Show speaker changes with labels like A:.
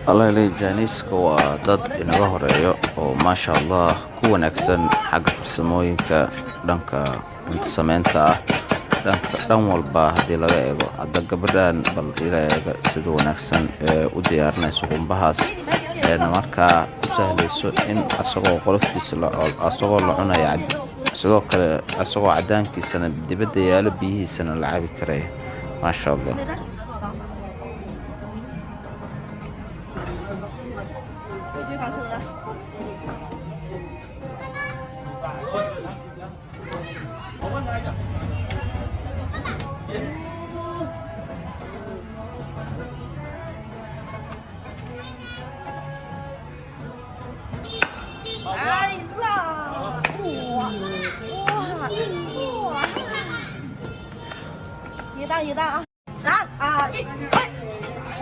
A: الله ilaahay Janiska waa dad inaga horeeyo oo maasha Allah ku wanaagsan xagga farsamooyinka dhanka cunto sameynta ah dhan walba hadii laga eego hadda gabadhan bal ilaahay sida wanaagsan u diyaarinayso qumbahaas markaa u sahlayso in asagoo qoloftiisa asagoo la cunayo sidoo kale asagoo cadaankiisana dibadda yaalo biyihiisana la cabi karay maasha Allah.
B: Ai da! Wow! Wow! 一道一道啊，3、2、1，快！